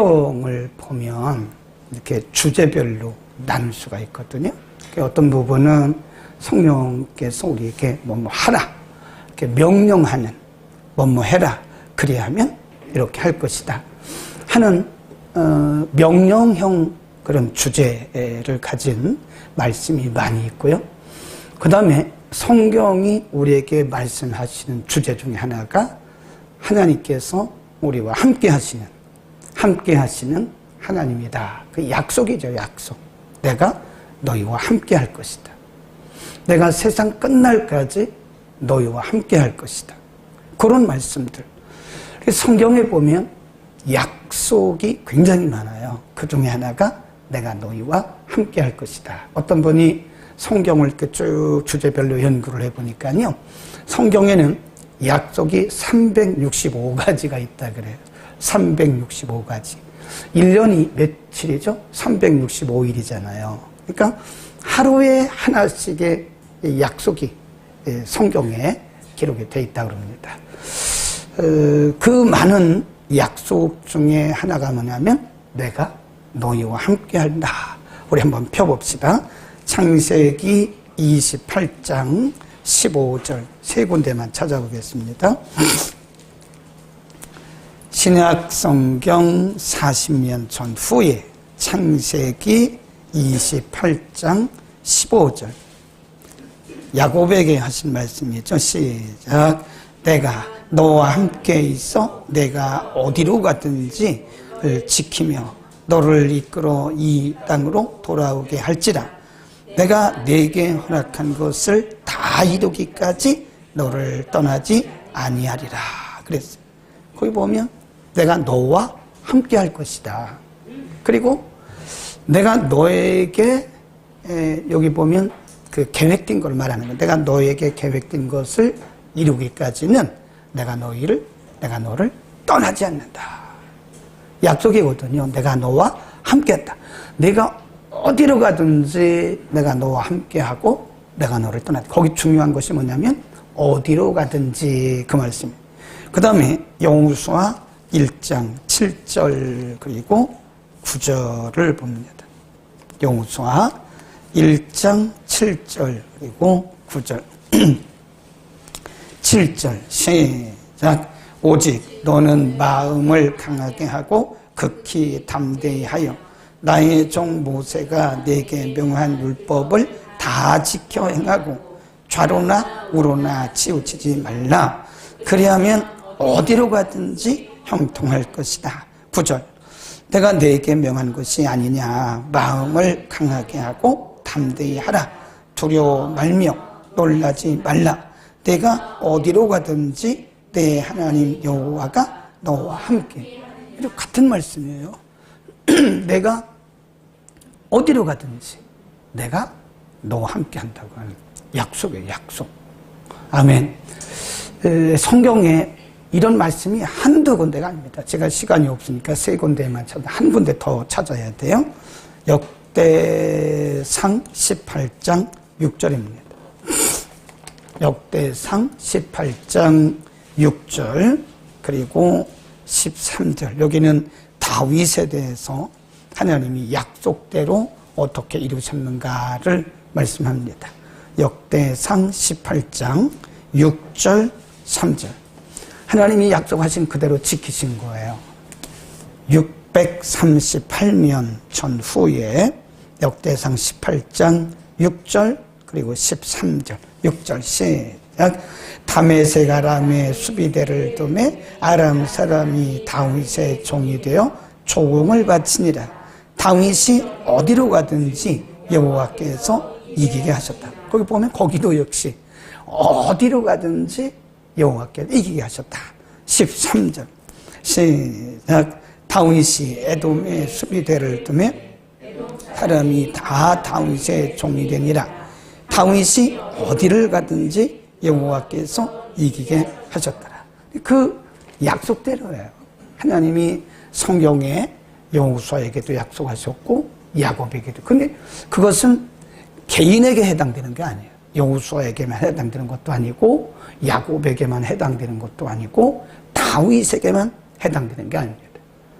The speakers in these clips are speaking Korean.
성경을 보면 이렇게 주제별로 나눌 수가 있거든요. 어떤 부분은 성령께서 우리에게 뭐뭐 하라, 이렇게 명령하는 뭐뭐 해라, 그리하면 이렇게 할 것이다 하는 명령형 그런 주제를 가진 말씀이 많이 있고요. 그 다음에 성경이 우리에게 말씀하시는 주제 중에 하나가 하나님께서 우리와 함께 하시는 하나님이다. 그 약속이죠, 약속. 내가 너희와 함께 할 것이다. 내가 세상 끝날까지 너희와 함께 할 것이다. 그런 말씀들. 성경에 보면 약속이 굉장히 많아요. 그 중에 하나가 내가 너희와 함께 할 것이다. 어떤 분이 성경을 이렇게 쭉 주제별로 연구를 해보니까요. 성경에는 약속이 365가지가 있다 그래요. 365가지. 1년이 며칠이죠? 365일이잖아요. 그러니까 하루에 하나씩의 약속이 성경에 기록이 되어 있다고 합니다. 그 많은 약속 중에 하나가 뭐냐면 내가 너희와 함께 한다. 우리 한번 펴봅시다. 창세기 28장 15절 세 군데만 찾아보겠습니다. 신약 성경 40년 전후에 창세기 28장 15절 야곱에게 하신 말씀이죠. 시작. 내가 너와 함께 있어 내가 어디로 가든지 지키며 너를 이끌어 이 땅으로 돌아오게 할지라. 내가 네게 허락한 것을 다 이루기까지 너를 떠나지 아니하리라. 그랬어요. 거기 보면 내가 너와 함께 할 것이다. 그리고 내가 너에게 여기 보면 그 계획된 걸 말하는 거예요. 내가 너에게 계획된 것을 이루기까지는 내가 너를 떠나지 않는다. 약속이거든요. 내가 너와 함께 한다. 내가 어디로 가든지 내가 너와 함께 하고 내가 너를 떠나지. 거기 중요한 것이 뭐냐면 어디로 가든지 그 말씀이에요. 그 다음에 여호수아 1장 7절 그리고 9절을 봅니다. 여호수아 1장 7절 그리고 9절 7절 시작. 오직 너는 마음을 강하게 하고 극히 담대히 하여 나의 종 모세가 내게 명한 율법을 다 지켜 행하고 좌로나 우로나 치우치지 말라. 그리하면 어디로 가든지 형통할 것이다. 9절 내가 네게 명한 것이 아니냐. 마음을 강하게 하고 담대히 하라. 두려워 말며 놀라지 말라. 내가 어디로 가든지 내 하나님 여호와가 너와 함께. 이렇게 같은 말씀이에요. 내가 어디로 가든지 내가 너와 함께 한다고 하는 약속이에요. 약속. 아멘. 성경에 이런 말씀이 한두 군데가 아닙니다. 제가 시간이 없으니까 세 군데만 찾아, 한 군데 더 찾아야 돼요. 역대상 18장 6절입니다. 역대상 18장 6절 그리고 13절. 여기는 다윗에 대해서 하나님이 약속대로 어떻게 이루셨는가를 말씀합니다. 역대상 18장 6절 3절. 하나님이 약속하신 그대로 지키신 거예요. 638년 전후에 역대상 18장 6절 그리고 13절 6절 시작. 다메섹 아람의 수비대를 두매 아람 사람이 다윗의 종이 되어 조공을 바치니라. 다윗이 어디로 가든지 여호와께서 이기게 하셨다. 거기 보면 거기도 역시 어디로 가든지 여호와께서 이기게 하셨다. 13절 시작. 다윗이 에돔의 수비대를 두매 사람이 다 다윗의 종이 되니라. 다윗이 어디를 가든지 여호와께서 이기게 하셨더라. 그 약속대로예요. 하나님이 성경에 여호수아에게도 약속하셨고 야곱에게도. 근데 그것은 개인에게 해당되는 게 아니에요. 여호수아에게만 해당되는 것도 아니고 야곱에게만 해당되는 것도 아니고 다윗에게만 해당되는 게 아닙니다.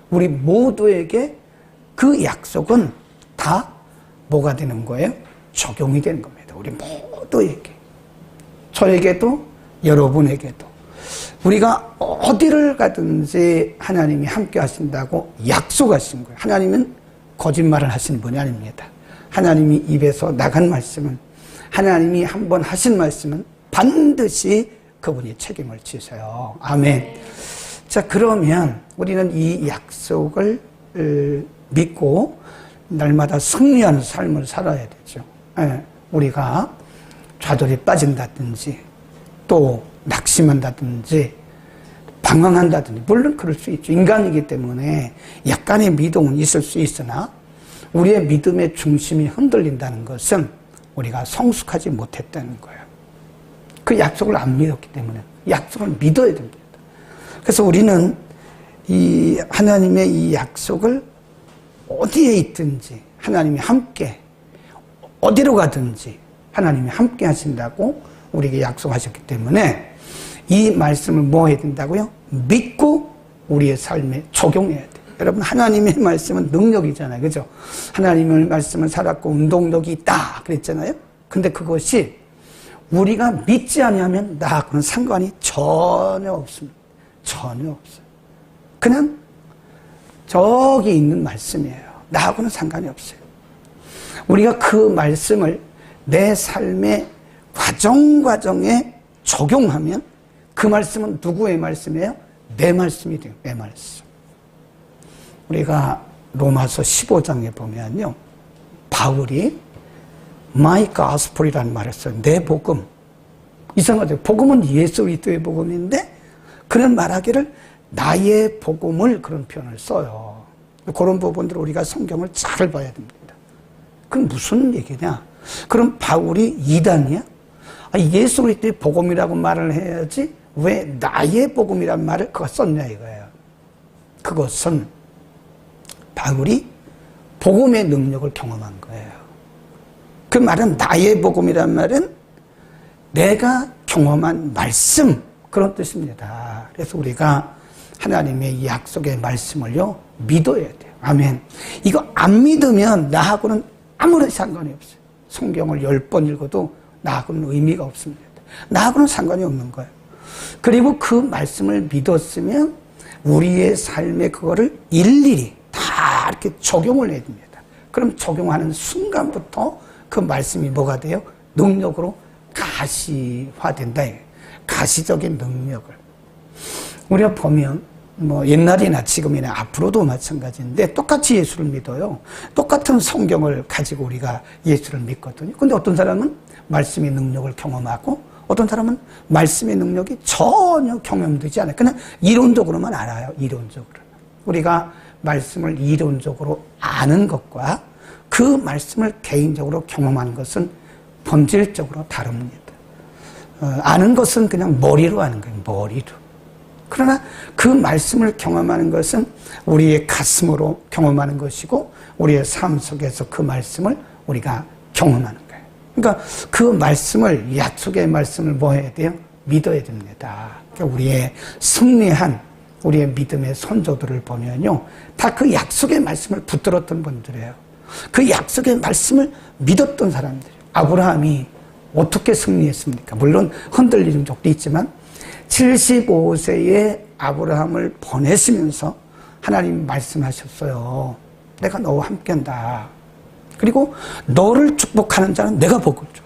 우리 모두에게 그 약속은 다 뭐가 되는 거예요? 적용이 되는 겁니다. 우리 모두에게. 저에게도 여러분에게도. 우리가 어디를 가든지 하나님이 함께 하신다고 약속하신 거예요. 하나님은 거짓말을 하시는 분이 아닙니다. 하나님이 입에서 나간 말씀은, 하나님이 한번 하신 말씀은 반드시 그분이 책임을 지세요. 아멘. 자, 그러면 우리는 이 약속을 믿고 날마다 승리하는 삶을 살아야 되죠. 우리가 좌절에 빠진다든지 또 낙심한다든지 방황한다든지, 물론 그럴 수 있죠. 인간이기 때문에 약간의 미동은 있을 수 있으나 우리의 믿음의 중심이 흔들린다는 것은 우리가 성숙하지 못했다는 거예요. 그 약속을 안 믿었기 때문에 약속을 믿어야 됩니다. 그래서 우리는 이 하나님의 이 약속을 어디에 있든지 하나님이 함께, 어디로 가든지 하나님이 함께 하신다고 우리에게 약속하셨기 때문에 이 말씀을 뭐 해야 된다고요? 믿고 우리의 삶에 적용해야 돼요. 여러분, 하나님의 말씀은 능력이잖아요. 그죠? 하나님의 말씀을 살았고 운동력이 있다 그랬잖아요. 근데 그것이 우리가 믿지 아니하면 나하고는 상관이 전혀 없습니다. 전혀 없어요. 그냥 저기 있는 말씀이에요. 나하고는 상관이 없어요. 우리가 그 말씀을 내 삶의 과정에 적용하면 그 말씀은 누구의 말씀이에요? 내 말씀이 돼요. 내 말씀. 우리가 로마서 15장에 보면요, 바울이 My Gospel이라는 말을 써요. 내 복음. 이상하죠. 복음은 예수 그리스도의 복음인데 그는 말하기를 나의 복음을, 그런 표현을 써요. 그런 부분들을 우리가 성경을 잘 봐야 됩니다. 그건 무슨 얘기냐? 그럼 바울이 이단이야? 예수 그리스도의 복음이라고 말을 해야지 왜 나의 복음이란 말을 그가 썼냐 이거예요. 그것은 바울이 복음의 능력을 경험한 거예요. 그 말은, 나의 복음이란 말은 내가 경험한 말씀, 그런 뜻입니다. 그래서 우리가 하나님의 약속의 말씀을요 믿어야 돼요. 아멘. 이거 안 믿으면 나하고는 아무런 상관이 없어요. 성경을 10번 읽어도 나하고는 의미가 없습니다. 나하고는 상관이 없는 거예요. 그리고 그 말씀을 믿었으면 우리의 삶에 그거를 일일이 다 이렇게 적용을 해야 됩니다. 그럼 적용하는 순간부터 그 말씀이 뭐가 돼요? 능력으로 가시화된다. 가시적인 능력을. 우리가 보면 옛날이나 지금이나 앞으로도 마찬가지인데 똑같이 예수를 믿어요. 똑같은 성경을 가지고 우리가 예수를 믿거든요. 근데 어떤 사람은 말씀의 능력을 경험하고 어떤 사람은 말씀의 능력이 전혀 경험되지 않아요. 그냥 이론적으로만 알아요. 이론적으로. 우리가 말씀을 이론적으로 아는 것과 그 말씀을 개인적으로 경험하는 것은 본질적으로 다릅니다. 아는 것은 그냥 머리로 아는 거예요. 머리로. 그러나 그 말씀을 경험하는 것은 우리의 가슴으로 경험하는 것이고 우리의 삶 속에서 그 말씀을 우리가 경험하는 거예요. 그러니까 그 말씀을, 약속의 말씀을 뭐 해야 돼요? 믿어야 됩니다. 그러니까 우리의 승리한 우리의 믿음의 선조들을 보면요, 다 그 약속의 말씀을 붙들었던 분들이에요. 그 약속의 말씀을 믿었던 사람들이에요. 아브라함이 어떻게 승리했습니까? 물론 흔들리는 적도 있지만 75세에 아브라함을 보내시면서 하나님 말씀하셨어요. 내가 너와 함께한다. 그리고 너를 축복하는 자는 내가 복을 줘.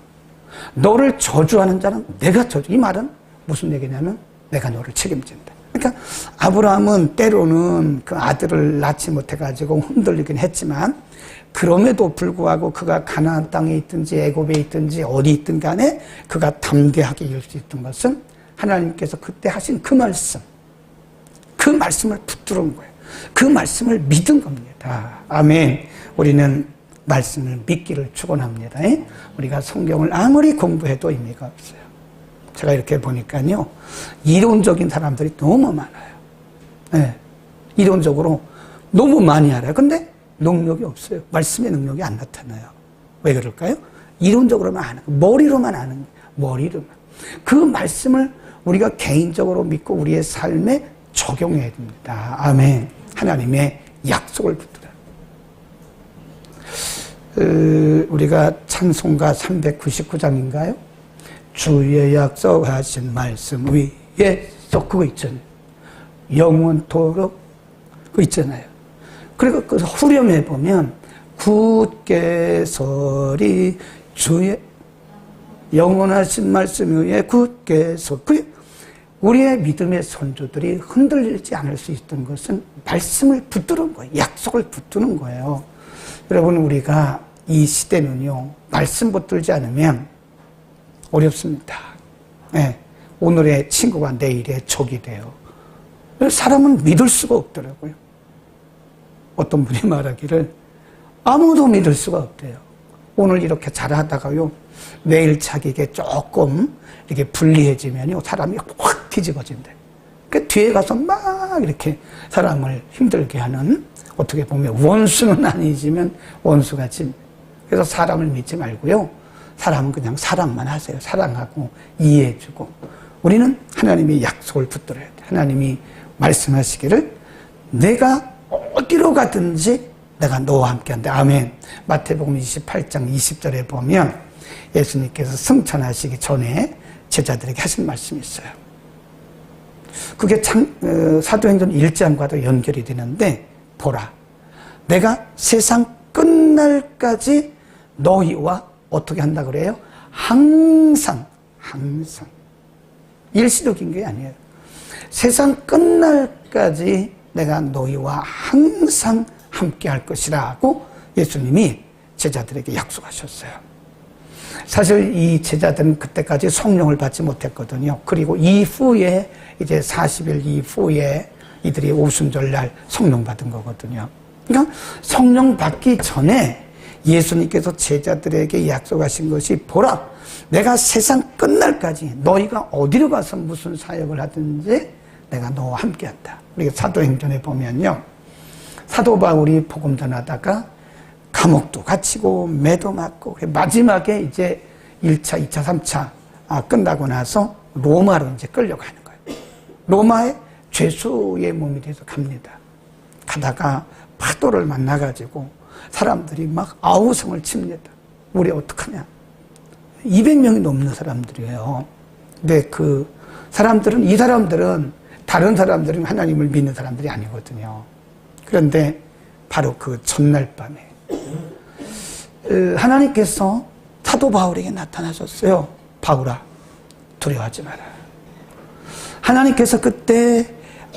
너를 저주하는 자는 내가 저주. 이 말은 무슨 얘기냐면 내가 너를 책임진다. 그러니까 아브라함은 때로는 그 아들을 낳지 못해가지고 흔들리긴 했지만 그럼에도 불구하고 그가 가나안 땅에 있든지 애굽에 있든지 어디 있든 간에 그가 담대하게 이룰 수 있던 것은 하나님께서 그때 하신 그 말씀을 붙들은 거예요. 그 말씀을 믿은 겁니다. 아멘. 우리는 말씀을 믿기를 축원합니다. 우리가 성경을 아무리 공부해도 의미가 없어요. 제가 이렇게 보니까요, 이론적인 사람들이 너무 많아요. 네. 이론적으로 너무 많이 알아요. 근데 능력이 없어요. 말씀의 능력이 안 나타나요. 왜 그럴까요? 이론적으로만 아는 거예요. 머리로만 아는 거예요. 머리로만. 그 말씀을 우리가 개인적으로 믿고 우리의 삶에 적용해야 됩니다. 아멘. 하나님의 약속을 붙들어요. 우리가 찬송가 399장인가요? 주의 약속하신 말씀 위에 그거 있잖아요. 영원토록 그거 있잖아요. 그리고 그 후렴에 보면 굳게 서리 주의 영원하신 말씀 위에 굳게 서. 우리의 믿음의 선조들이 흔들리지 않을 수 있던 것은 말씀을 붙드는 거예요. 약속을 붙드는 거예요. 여러분, 우리가 이 시대는요, 말씀 붙들지 않으면 어렵습니다. 네, 오늘의 친구가 내일의 적이 돼요. 사람은 믿을 수가 없더라고요. 어떤 분이 말하기를 아무도 믿을 수가 없대요. 오늘 이렇게 잘하다가요, 내일 자기에게 조금 이렇게 불리해지면요, 사람이 확 뒤집어진대. 그 뒤에 가서 막 이렇게 사람을 힘들게 하는, 어떻게 보면 원수는 아니지만 원수같이. 그래서 사람을 믿지 말고요, 사람은 그냥 사랑만 하세요. 사랑하고 이해해주고. 우리는 하나님의 약속을 붙들어야 돼. 하나님이 말씀하시기를 내가 어디로 가든지 내가 너와 함께한다. 아멘. 마태복음 28장 20절에 보면 예수님께서 승천하시기 전에 제자들에게 하신 말씀이 있어요. 그게 사도행전 1장과도 연결이 되는데, 보라, 내가 세상 끝날까지 너희와 어떻게 한다 그래요? 항상 일시적인 게 아니에요. 세상 끝날까지 내가 너희와 항상 함께 할 것이라고 예수님이 제자들에게 약속하셨어요. 사실 이 제자들은 그때까지 성령을 받지 못했거든요. 그리고 이후에 이제 40일 이후에 이들이 오순절날 성령 받은 거거든요. 그러니까 성령 받기 전에 예수님께서 제자들에게 약속하신 것이, 보라, 내가 세상 끝날까지 너희가 어디로 가서 무슨 사역을 하든지 내가 너와 함께한다. 우리가 사도행전에 보면요, 사도 바울이 복음 전하다가 감옥도 갇히고 매도 맞고, 마지막에 이제 1차, 2차, 3차 끝나고 나서 로마로 이제 끌려가는 거예요. 로마에 죄수의 몸이 돼서 갑니다. 가다가 파도를 만나가지고 사람들이 막 아우성을 칩니다. 우리 어떡하냐. 200명이 넘는 사람들이에요. 근데 이 사람들은 다른 사람들은 하나님을 믿는 사람들이 아니거든요. 그런데 바로 그 전날 밤에 하나님께서 사도 바울에게 나타나셨어요. 바울아, 두려워하지 마라. 하나님께서 그때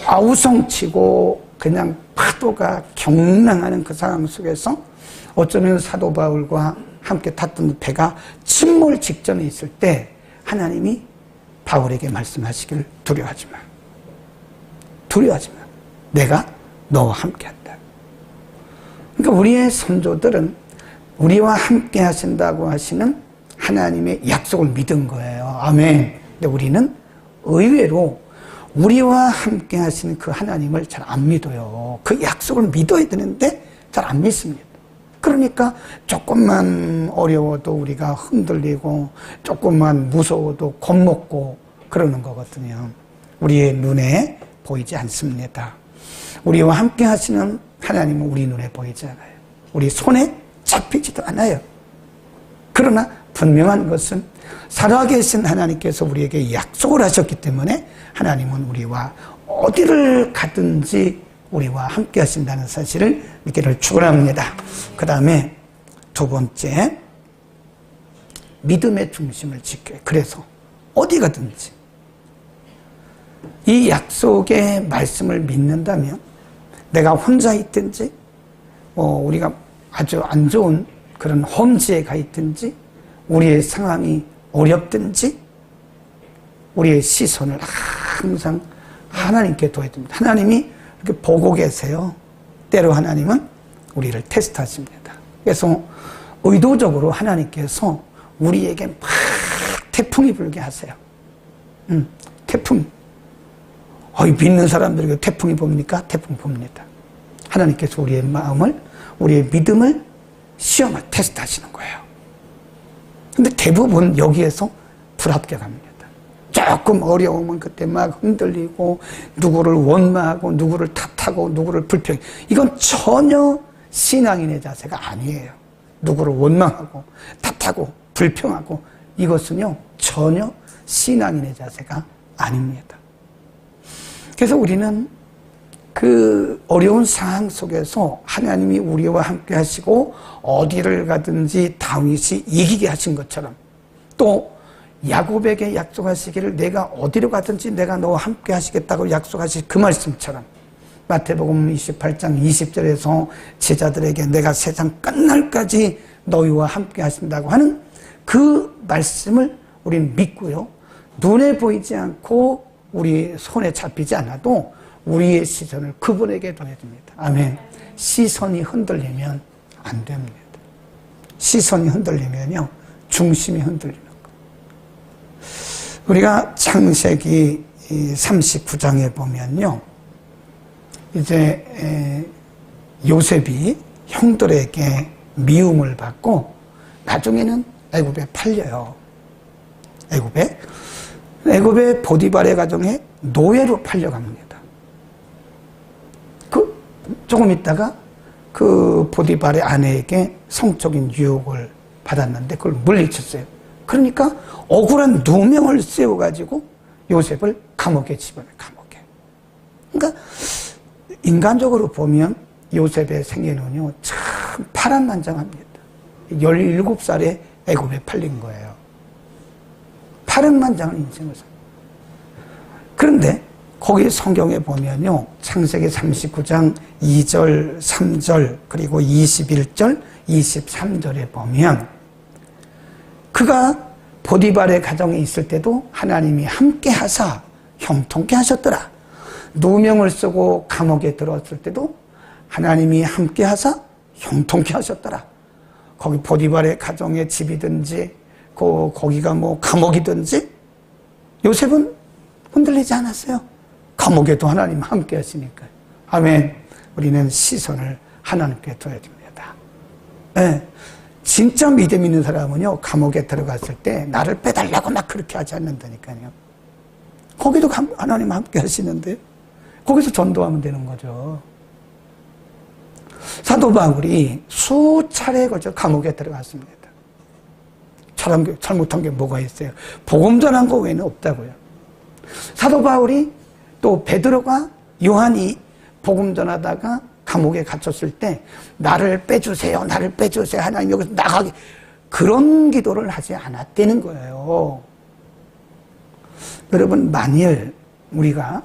아우성치고 그냥 파도가 경랑하는 그 상황 속에서 어쩌면 사도 바울과 함께 탔던 배가 침몰 직전에 있을 때 하나님이 바울에게 말씀하시길, 두려워하지 마. 두려워하지 마. 내가 너와 함께한다. 그러니까 우리의 선조들은 우리와 함께 하신다고 하시는 하나님의 약속을 믿은 거예요. 아멘. 근데 우리는 의외로 우리와 함께 하시는 그 하나님을 잘 안 믿어요. 그 약속을 믿어야 되는데 잘 안 믿습니다. 그러니까 조금만 어려워도 우리가 흔들리고 조금만 무서워도 겁먹고 그러는 거거든요. 우리의 눈에 보이지 않습니다. 우리와 함께 하시는 하나님은 우리 눈에 보이지 않아요. 우리 손에 잡히지도 않아요. 그러나 분명한 것은 살아계신 하나님께서 우리에게 약속을 하셨기 때문에 하나님은 우리와 어디를 가든지 우리와 함께 하신다는 사실을 믿기를 축원합니다. 그 다음에 두 번째, 믿음의 중심을 지켜요. 그래서 어디 가든지 이 약속의 말씀을 믿는다면 내가 혼자 있든지 우리가 아주 안 좋은 그런 험지에 가 있든지 우리의 상황이 어렵든지 우리의 시선을 항상 하나님께 둬야 됩니다. 하나님이 이렇게 보고 계세요. 때로 하나님은 우리를 테스트하십니다. 그래서 의도적으로 하나님께서 우리에게 막 태풍이 불게 하세요. 태풍. 믿는 사람들에게 태풍이 봅니까? 태풍 봅니다. 하나님께서 우리의 마음을, 우리의 믿음을 시험을 테스트하시는 거예요. 근데 대부분 여기에서 불합격합니다. 조금 어려우면 그때 막 흔들리고 누구를 원망하고 누구를 탓하고 누구를 불평해. 이건 전혀 신앙인의 자세가 아니에요. 누구를 원망하고 탓하고 불평하고 이것은요 전혀 신앙인의 자세가 아닙니다. 그래서 우리는 그 어려운 상황 속에서 하나님이 우리와 함께 하시고 어디를 가든지 다윗이 이기게 하신 것처럼 또 야곱에게 약속하시기를 내가 어디로 가든지 내가 너와 함께 하시겠다고 약속하신 그 말씀처럼 마태복음 28장 20절에서 제자들에게 내가 세상 끝날까지 너희와 함께 하신다고 하는 그 말씀을 우리는 믿고요. 눈에 보이지 않고 우리 손에 잡히지 않아도 우리의 시선을 그분에게 둬야 됩니다. 아멘. 시선이 흔들리면 안 됩니다. 시선이 흔들리면요 중심이 흔들리는 거예요. 우리가 창세기 39장에 보면요 이제 요셉이 형들에게 미움을 받고 나중에는 애굽에 팔려요. 애굽의 보디발의 가정에 노예로 팔려갑니다. 조금 있다가 그 보디발의 아내에게 성적인 유혹을 받았는데 그걸 물리쳤어요. 그러니까 억울한 누명을 세워가지고 요셉을 감옥에 집어넣어요. 감옥에. 그러니까 인간적으로 보면 요셉의 생애는요 참 파란만장합니다. 17살에 애굽에 팔린 거예요. 파란만장한 인생을 삽니다. 그런데 거기 성경에 보면요 창세기 39장 2절 3절 그리고 21절 23절에 보면 그가 보디발의 가정에 있을 때도 하나님이 함께 하사 형통케 하셨더라. 누명을 쓰고 감옥에 들어왔을 때도 하나님이 함께 하사 형통케 하셨더라. 거기 보디발의 가정에 집이든지 거기가 뭐 감옥이든지 요셉은 흔들리지 않았어요. 감옥에도 하나님 함께 하시니까. 아멘. 우리는 시선을 하나님께 둬야 됩니다. 네. 진짜 믿음 있는 사람은요 감옥에 들어갔을 때 나를 빼달라고 막 그렇게 하지 않는다니까요. 거기도 하나님 함께 하시는데 거기서 전도하면 되는 거죠. 사도 바울이 수차례 걸쳐 감옥에 들어갔습니다. 잘못한 게 뭐가 있어요? 복음 전한 거 외에는 없다고요. 사도 바울이 또 베드로가 요한이 복음 전하다가 감옥에 갇혔을 때 나를 빼주세요. 나를 빼주세요. 하나님 여기서 나가게. 그런 기도를 하지 않았다는 거예요. 여러분 만일 우리가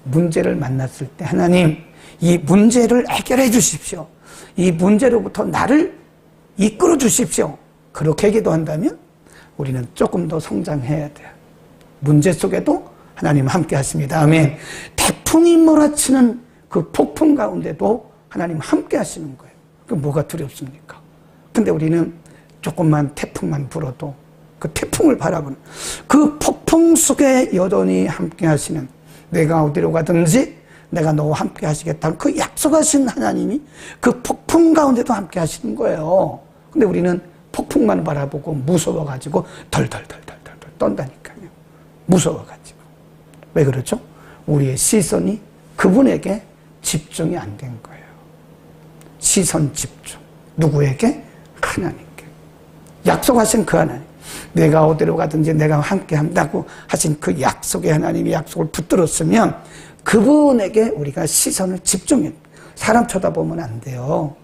문제를 만났을 때 하나님 이 문제를 해결해 주십시오. 이 문제로부터 나를 이끌어 주십시오. 그렇게 기도한다면 우리는 조금 더 성장해야 돼요. 문제 속에도 하나님 함께 하십니다. 아멘. 태풍이 몰아치는 그 폭풍 가운데도 하나님 함께 하시는 거예요. 그 뭐가 두렵습니까? 근데 우리는 조금만 태풍만 불어도 그 태풍을 바라보는 그 폭풍 속에 여전히 함께 하시는 내가 어디로 가든지 내가 너와 함께 하시겠다는 그 약속하신 하나님이 그 폭풍 가운데도 함께 하시는 거예요. 근데 우리는 폭풍만 바라보고 무서워가지고 덜덜덜덜덜 떤다니까요. 무서워가지고. 왜 그러죠? 우리의 시선이 그분에게 집중이 안 된 거예요. 시선 집중. 누구에게? 하나님께. 약속하신 그 하나님. 내가 어디로 가든지 내가 함께 한다고 하신 그 약속의 하나님이 약속을 붙들었으면 그분에게 우리가 시선을 집중해. 사람 쳐다보면 안 돼요.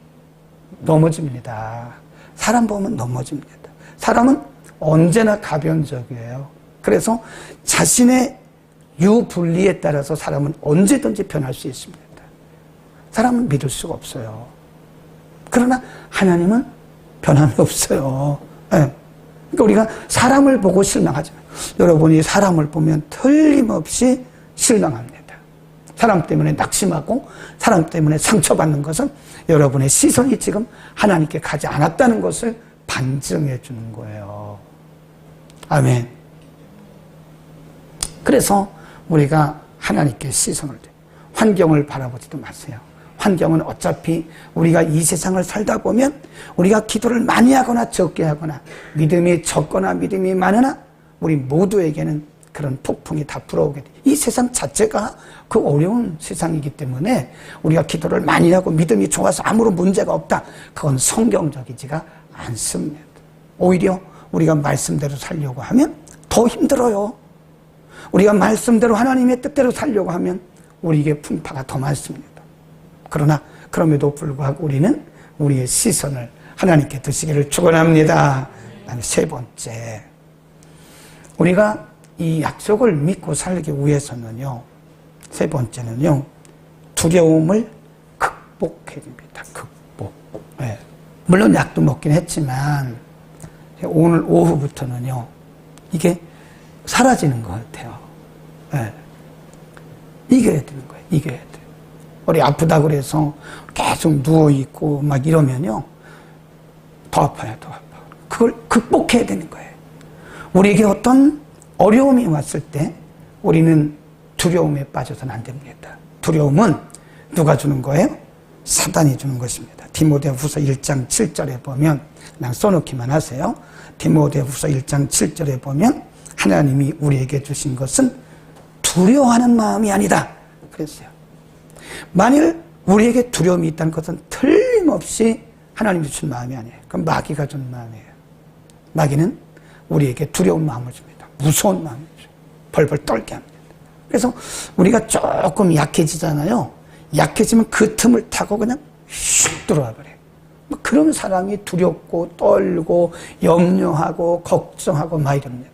넘어집니다. 사람 보면 넘어집니다. 사람은 언제나 가변적이에요. 그래서 자신의 유불리에 따라서 사람은 언제든지 변할 수 있습니다. 사람은 믿을 수가 없어요. 그러나 하나님은 변함이 없어요. 네. 그러니까 우리가 사람을 보고 실망하지 마요. 여러분이 사람을 보면 틀림없이 실망합니다. 사람 때문에 낙심하고 사람 때문에 상처받는 것은 여러분의 시선이 지금 하나님께 가지 않았다는 것을 반증해 주는 거예요. 아멘. 그래서 우리가 하나님께 시선을 둬요. 환경을 바라보지도 마세요. 환경은 어차피 우리가 이 세상을 살다 보면 우리가 기도를 많이 하거나 적게 하거나 믿음이 적거나 믿음이 많으나 우리 모두에게는 그런 폭풍이 다 불어오게 돼. 이 세상 자체가 그 어려운 세상이기 때문에 우리가 기도를 많이 하고 믿음이 좋아서 아무런 문제가 없다. 그건 성경적이지가 않습니다. 오히려 우리가 말씀대로 살려고 하면 더 힘들어요. 우리가 말씀대로 하나님의 뜻대로 살려고 하면 우리에게 풍파가 더 많습니다. 그러나 그럼에도 불구하고 우리는 우리의 시선을 하나님께 두시기를 축원합니다. 그다음에 세 번째, 우리가 이 약속을 믿고 살기 위해서는요, 세 번째는요, 두려움을 극복해야 됩니다. 극복. 네. 물론 약도 먹긴 했지만 오늘 오후부터는요, 이게 사라지는 것 같아요. 네. 이겨야 되는 거예요. 이겨야 돼요. 우리 아프다 그래서 계속 누워있고 막 이러면요, 더 아파요. 더 아파. 그걸 극복해야 되는 거예요. 우리에게 어떤 어려움이 왔을 때 우리는 두려움에 빠져서는 안 됩니다. 두려움은 누가 주는 거예요? 사단이 주는 것입니다. 디모데후서 1장 7절에 보면, 그냥 써놓기만 하세요. 디모데후서 1장 7절에 보면 하나님이 우리에게 주신 것은 두려워하는 마음이 아니다 그랬어요. 만일 우리에게 두려움이 있다는 것은 틀림없이 하나님이 주신 마음이 아니에요. 그럼 마귀가 주는 마음이에요. 마귀는 우리에게 두려운 마음을 줍니다. 무서운 마음을 줍니다. 벌벌 떨게 합니다. 그래서 우리가 조금 약해지잖아요. 약해지면 그 틈을 타고 그냥 슉 들어와 버려요. 그러면 사람이 두렵고 떨고 염려하고 걱정하고 막 이럽니다.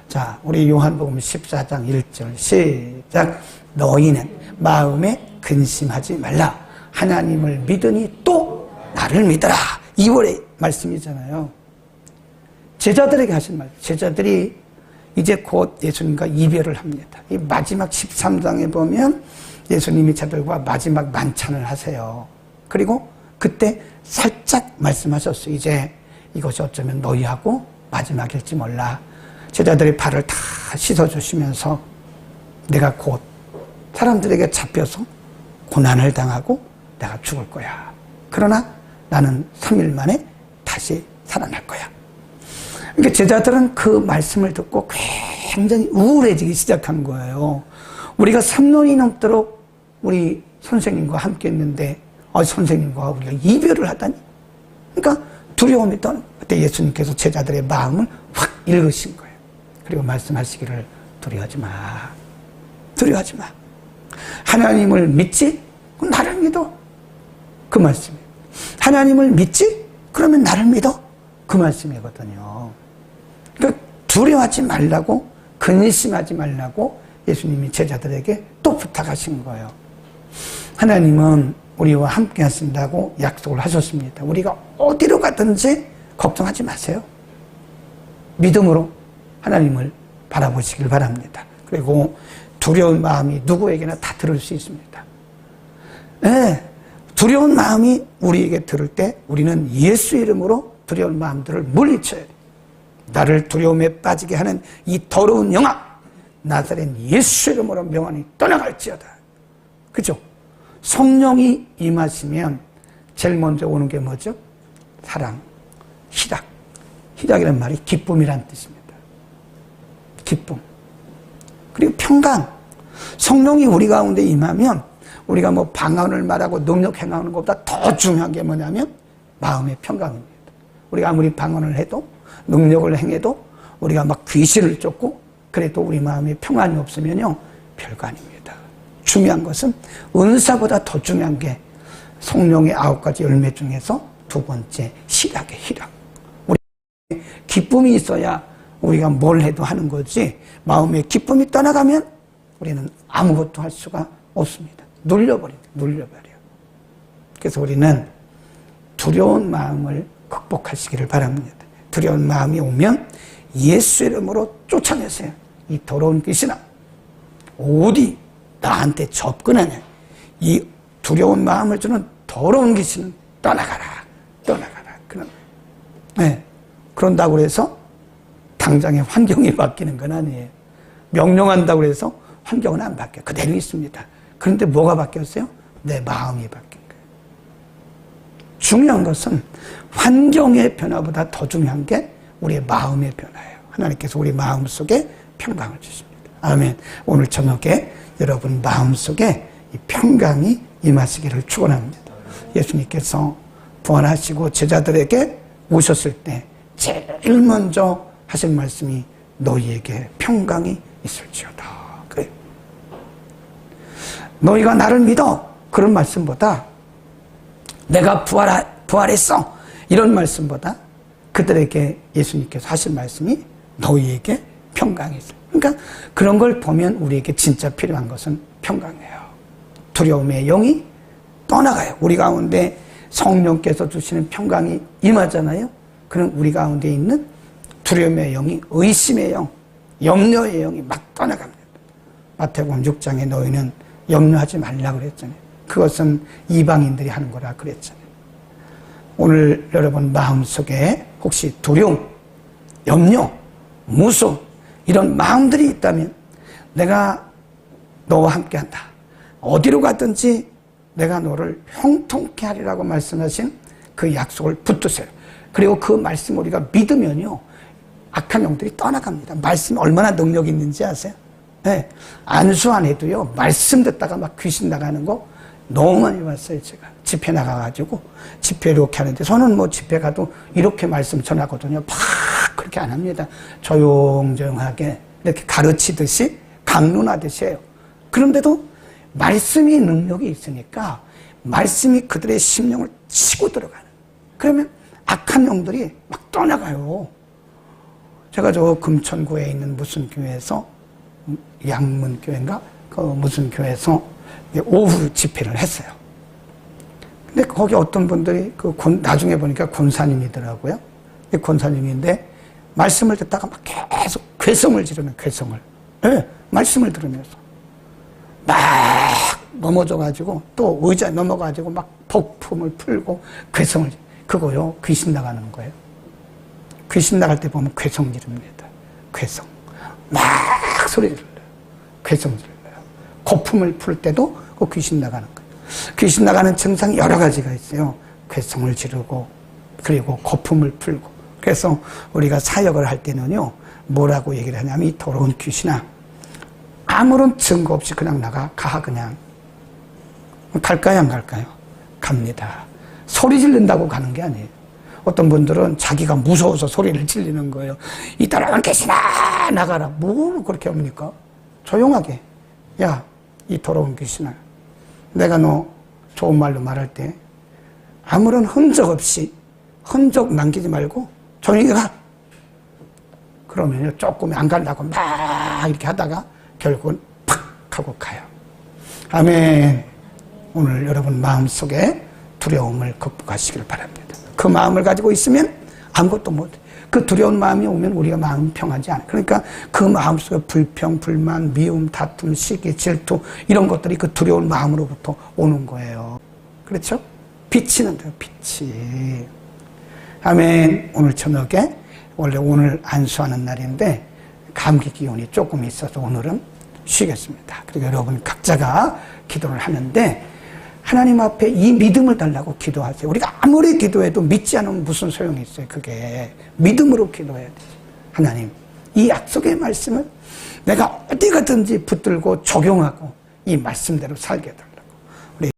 자, 우리 요한복음 14장 1절 시작. 너희는 마음에 근심하지 말라. 하나님을 믿으니 또 나를 믿어라. 2월의 말씀이잖아요. 제자들에게 하신 말. 제자들이 이제 곧 예수님과 이별을 합니다. 이 마지막 13장에 보면 예수님이 제자들과 마지막 만찬을 하세요. 그리고 그때 살짝 말씀하셨어요. 이제 이것이 어쩌면 너희하고 마지막일지 몰라. 제자들의 발을 다 씻어주시면서 내가 곧 사람들에게 잡혀서 고난을 당하고 내가 죽을 거야. 그러나 나는 3일 만에 다시 살아날 거야. 그러니까 제자들은 그 말씀을 듣고 굉장히 우울해지기 시작한 거예요. 우리가 3년이 넘도록 우리 선생님과 함께 했는데 선생님과 우리가 이별을 하다니. 그러니까 두려움이 떠는. 그때 예수님께서 제자들의 마음을 확 읽으신 거예요. 그리고 말씀하시기를 두려워하지 마. 두려워하지 마. 하나님을 믿지? 그럼 나를 믿어. 그 말씀이에요. 하나님을 믿지? 그러면 나를 믿어. 그 말씀이거든요. 그러니까 두려워하지 말라고, 근심하지 말라고 예수님이 제자들에게 또 부탁하신 거예요. 하나님은 우리와 함께 하신다고 약속을 하셨습니다. 우리가 어디로 가든지 걱정하지 마세요. 믿음으로 하나님을 바라보시길 바랍니다. 그리고 두려운 마음이 누구에게나 다 들을 수 있습니다. 네, 두려운 마음이 우리에게 들을 때 우리는 예수 이름으로 두려운 마음들을 물리쳐야 돼요. 나를 두려움에 빠지게 하는 이 더러운 영아, 나사렛 예수 이름으로 명하니 떠나갈지어다. 그죠? 성령이 임하시면 제일 먼저 오는 게 뭐죠? 사랑, 희락. 희락이라는 말이 기쁨이란 뜻입니다. 기쁨. 그리고 평강. 성령이 우리 가운데 임하면 우리가 뭐 방언을 말하고 능력 행하는 것보다 더 중요한 게 뭐냐면 마음의 평강입니다. 우리가 아무리 방언을 해도 능력을 행해도 우리가 막 귀신을 쫓고 그래도 우리 마음에 평안이 없으면요 별거 아닙니다. 중요한 것은 은사보다 더 중요한 게 성령의 9가지 열매 중에서 두 번째 희락의 희락. 우리 기쁨이 있어야 우리가 뭘 해도 하는 거지 마음에 기쁨이 떠나가면 우리는 아무것도 할 수가 없습니다. 눌려버려요. 그래서 우리는 두려운 마음을 극복하시기를 바랍니다. 두려운 마음이 오면 예수 이름으로 쫓아내세요. 이 더러운 귀신아, 어디 나한테 접근하냐. 이 두려운 마음을 주는 더러운 귀신은 떠나가라. 그런다고 해서 당장의 환경이 바뀌는 건 아니에요. 명령한다고 해서 환경은 안 바뀌어요. 그대로 있습니다. 그런데 뭐가 바뀌었어요? 내 마음이 바뀐 거예요. 중요한 것은 환경의 변화보다 더 중요한 게 우리의 마음의 변화예요. 하나님께서 우리 마음 속에 평강을 주십니다. 아멘. 오늘 저녁에 여러분 마음속에 이 평강이 임하시기를 축원합니다. 예수님께서 부활하시고 제자들에게 오셨을 때 제일 먼저 하신 말씀이 너희에게 평강이 있을지어다. 그래. 너희가 나를 믿어. 그런 말씀보다 내가 부활했어. 이런 말씀보다 그들에게 예수님께서 하신 말씀이 너희에게 평강이 있어. 그러니까 그런 걸 보면 우리에게 진짜 필요한 것은 평강이에요. 두려움의 영이 떠나가요. 우리 가운데 성령께서 주시는 평강이 임하잖아요. 그럼 우리 가운데 있는 두려움의 영이 의심의 영, 염려의 영이 막 떠나갑니다. 마태복음 6장에 너희는 염려하지 말라 그랬잖아요. 그것은 이방인들이 하는 거라 그랬잖아요. 오늘 여러분 마음속에 혹시 두려움, 염려, 무서움 이런 마음들이 있다면 내가 너와 함께한다. 어디로 가든지 내가 너를 형통케 하리라고 말씀하신 그 약속을 붙드세요. 그리고 그 말씀 우리가 믿으면요 악한 영들이 떠나갑니다. 말씀이 얼마나 능력이 있는지 아세요? 네. 안수 안 해도요 말씀 듣다가 막 귀신 나가는 거 너무 많이 봤어요. 제가 집회 나가가지고 집회 이렇게 하는데 저는 뭐 집회 가도 이렇게 말씀 전하거든요. 막 그렇게 안 합니다. 조용조용하게 이렇게 가르치듯이 강론하듯이 해요. 그런데도 말씀이 능력이 있으니까 말씀이 그들의 심령을 치고 들어가는. 그러면 악한 영들이 막 떠나가요. 제가 저 금천구에 있는 무슨 교회에서 양문교회인가 그 무슨 교회에서 오후 집회를 했어요. 근데 거기 어떤 분들이 나중에 보니까 권사님이더라고요. 권사님인데 말씀을 듣다가 막 계속 괴성을 지르는 괴성을. 네, 말씀을 들으면서 막 넘어져가지고 또 의자에 넘어가지고 막 복품을 풀고 괴성을 그거요 귀신 나가는 거예요. 귀신 나갈 때 보면 괴성 지릅니다. 괴성 막 소리 질러요. 괴성 질러요. 거품을 풀 때도 그 귀신 나가는 거예요. 귀신 나가는 증상이 여러 가지가 있어요. 괴성을 지르고 그리고 거품을 풀고. 그래서 우리가 사역을 할 때는요 뭐라고 얘기를 하냐면 이 더러운 귀신아 아무런 증거 없이 그냥 가 그냥. 갈까요 안 갈까요? 갑니다. 소리 지른다고 가는 게 아니에요. 어떤 분들은 자기가 무서워서 소리를 지르는 거예요. 이 더러운 귀신아 나가라. 뭘 그렇게 합니까? 조용하게. 야, 이 더러운 귀신아 내가 너 좋은 말로 말할 때 아무런 흔적 없이 흔적 남기지 말고 조용히 가. 그러면요 조금 안 가려고 막 이렇게 하다가 결국은 팍 하고 가요. 아멘. 오늘 여러분 마음속에 두려움을 극복하시길 바랍니다. 그 마음을 가지고 있으면 아무것도 못해. 그 두려운 마음이 오면 우리가 마음 평하지 않아요. 그러니까 그 마음속에 불평, 불만, 미움, 다툼, 시기, 질투 이런 것들이 그 두려운 마음으로부터 오는 거예요. 그렇죠? 비치는 데요. 빛이. 아멘. 오늘 저녁에 원래 오늘 안수하는 날인데 감기 기운이 조금 있어서 오늘은 쉬겠습니다. 그리고 여러분 각자가 기도를 하는데 하나님 앞에 이 믿음을 달라고 기도하세요. 우리가 아무리 기도해도 믿지 않으면 무슨 소용이 있어요. 그게 믿음으로 기도해야 되죠. 하나님 이 약속의 말씀을 내가 어디 가든지 붙들고 적용하고 이 말씀대로 살게 해달라.